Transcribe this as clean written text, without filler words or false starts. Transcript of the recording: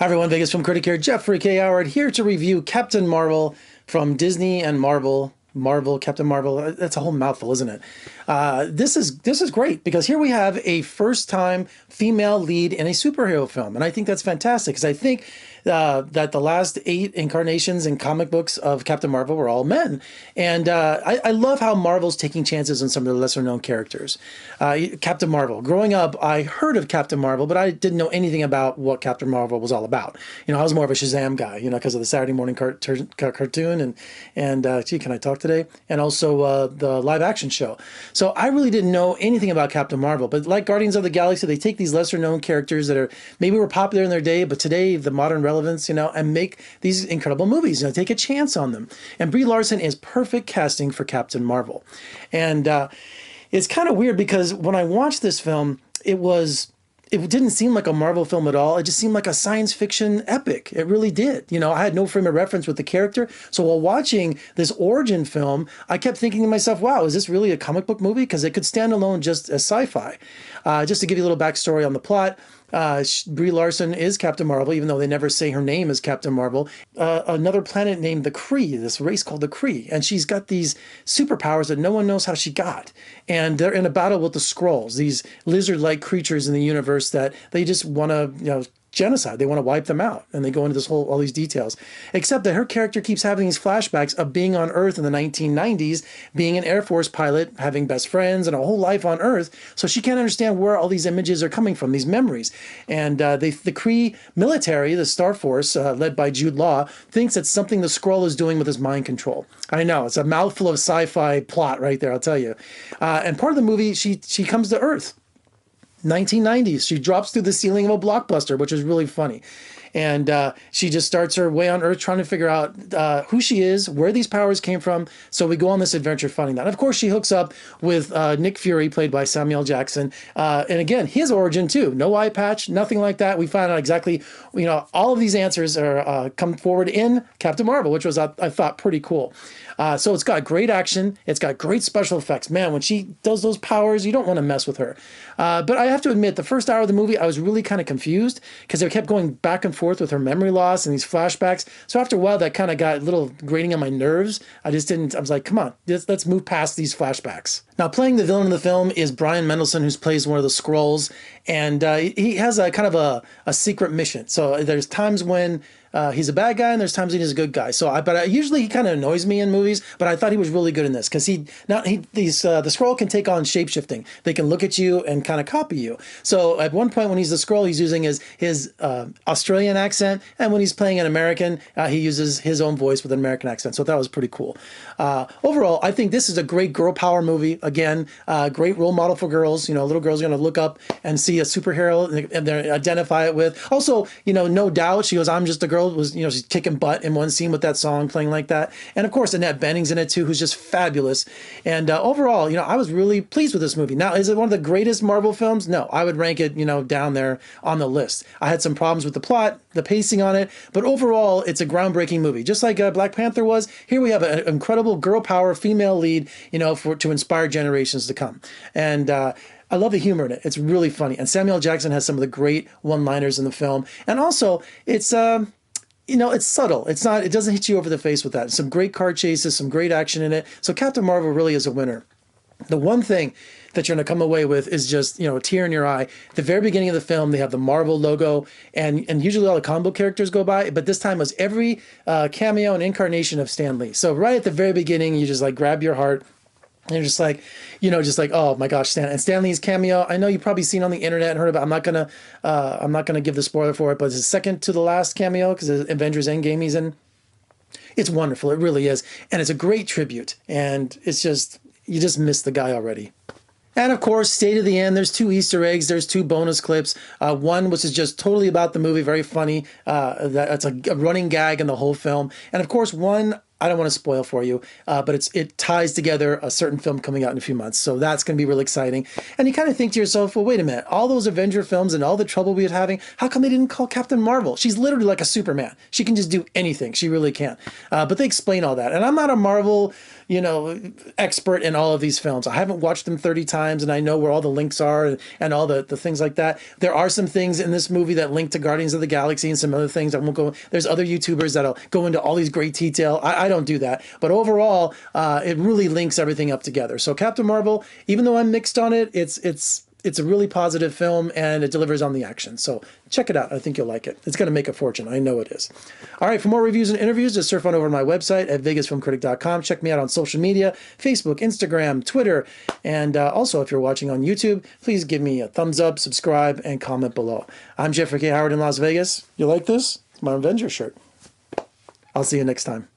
Hi everyone, Vegas Film Critic here, Jeffrey K. Howard, here to review Captain Marvel from Disney and Captain Marvel. That's a whole mouthful, isn't it? This is great because here we have a first-time female lead in a superhero film, and I think that's fantastic because I think that the last 8 incarnations in comic books of Captain Marvel were all men, and I love how Marvel's taking chances on some of the lesser-known characters. Captain Marvel. Growing up, I heard of Captain Marvel, but I didn't know anything about what Captain Marvel was all about. You know, I was more of a Shazam guy, you know, because of the Saturday morning cartoon and gee, can I talk today? And also the live-action show. So I really didn't know anything about Captain Marvel, but like Guardians of the Galaxy, they take these lesser-known characters that are maybe were popular in their day, but today the modern relevance, you know, and make these incredible movies, you know, take a chance on them. And Brie Larson is perfect casting for Captain Marvel. And it's kind of weird because when I watched this film, it didn't seem like a Marvel film at all. It just seemed like a science fiction epic. It really did. You know, I had no frame of reference with the character. So while watching this origin film, I kept thinking to myself, wow, is this really a comic book movie? Because it could stand alone just as sci-fi. Just to give you a little backstory on the plot, Brie Larson is Captain Marvel, even though they never say her name is Captain Marvel. Another planet named the Kree, this race called the Kree, and she's got these superpowers that no one knows how she got. And they're in a battle with the Skrulls, these lizard-like creatures in the universe that they just want to, you know, genocide. They want to wipe them out, and they go into this all these details. Except that her character keeps having these flashbacks of being on Earth in the 1990s, being an Air Force pilot, having best friends, and a whole life on Earth. So she can't understand where all these images are coming from, these memories. And the Kree military, the Star Force, led by Jude Law, thinks it's something the Skrull is doing with his mind control. I know, it's a mouthful of sci-fi plot right there, I'll tell you. And part of the movie, she comes to Earth. 1990s. She drops through the ceiling of a blockbuster, which is really funny. And she just starts her way on Earth trying to figure out who she is, where these powers came from. So we go on this adventure finding that. And of course, she hooks up with Nick Fury, played by Samuel Jackson. And again, his origin too. No eye patch, nothing like that. We find out exactly, you know, all of these answers are come forward in Captain Marvel, which was, I thought, pretty cool. So it's got great action. It's got great special effects. Man, when she does those powers, you don't want to mess with her. But I have to admit, the first hour of the movie, I was really kind of confused because they kept going back and forth with her memory loss and these flashbacks. So after a while, that kind of got a little grating on my nerves. I was like, come on, let's move past these flashbacks. Now, playing the villain in the film is Brian Mendelsohn, who plays one of the Skrulls, and he has a kind of a secret mission. So there's times when he's a bad guy, and there's times when he's a good guy. Usually he kind of annoys me in movies, but I thought he was really good in this because the Skrull can take on shapeshifting. They can look at you and kind of copy you. So at one point when he's the Skrull, he's using his Australian accent, and when he's playing an American, he uses his own voice with an American accent. So that was pretty cool. Overall, I think this is a great girl power movie. Again, great role model for girls. You know, little girls are going to look up and see a superhero and they identify it with. Also, you know, no doubt, she goes, "I'm just a girl." Was, you know, she's kicking butt in one scene with that song playing like that. And of course, Annette Bening's in it too, who's just fabulous. And overall, you know, I was really pleased with this movie. Now, is it one of the greatest Marvel films? No, I would rank it, you know, down there on the list. I had some problems with the plot, the pacing on it, but overall, it's a groundbreaking movie. Just like Black Panther was, here we have an incredible girl power female lead, you know, to inspire generations to come. And I love the humor in it. It's really funny. And Samuel Jackson has some of the great one-liners in the film. And also, it's you know, it's subtle. It doesn't hit you over the face with that. Some great car chases, some great action in it. So Captain Marvel really is a winner. The one thing that you're going to come away with is just, you know, a tear in your eye. At the very beginning of the film, they have the Marvel logo, and usually all the comic book characters go by, but this time was every cameo and incarnation of Stan Lee. So right at the very beginning, you just like grab your heart. And you're just like, you know, just like, oh my gosh, Stan Lee's cameo. I know you've probably seen on the internet and heard about. I'm not gonna give the spoiler for it, but it's the second to the last cameo because Avengers Endgame he's in. It's wonderful, it really is, and it's a great tribute. And it's just, you just miss the guy already. And of course, stay to the end. There's 2 Easter eggs. There's 2 bonus clips. One which is just totally about the movie, very funny. That's a running gag in the whole film. And of course, one I don't want to spoil for you, but it ties together a certain film coming out in a few months. So that's going to be really exciting. And you kind of think to yourself, well, wait a minute, all those Avenger films and all the trouble we were having, how come they didn't call Captain Marvel? She's literally like a Superman. She can just do anything. She really can. But they explain all that. And I'm not a Marvel, expert in all of these films. I haven't watched them 30 times, and I know where all the links are and all the things like that. There are some things in this movie that link to Guardians of the Galaxy and some other things. I won't go. There's other YouTubers that'll go into all these great detail. I don't do that. But overall, it really links everything up together. So Captain Marvel, even though I'm mixed on it, it's a really positive film, and it delivers on the action. So check it out. I think you'll like it. It's going to make a fortune. I know it is. All right, for more reviews and interviews, just surf on over to my website at vegasfilmcritic.com. Check me out on social media, Facebook, Instagram, Twitter. And also, if you're watching on YouTube, please give me a thumbs up, subscribe, and comment below. I'm Jeffrey K. Howard in Las Vegas. You like this? It's my Avenger shirt. I'll see you next time.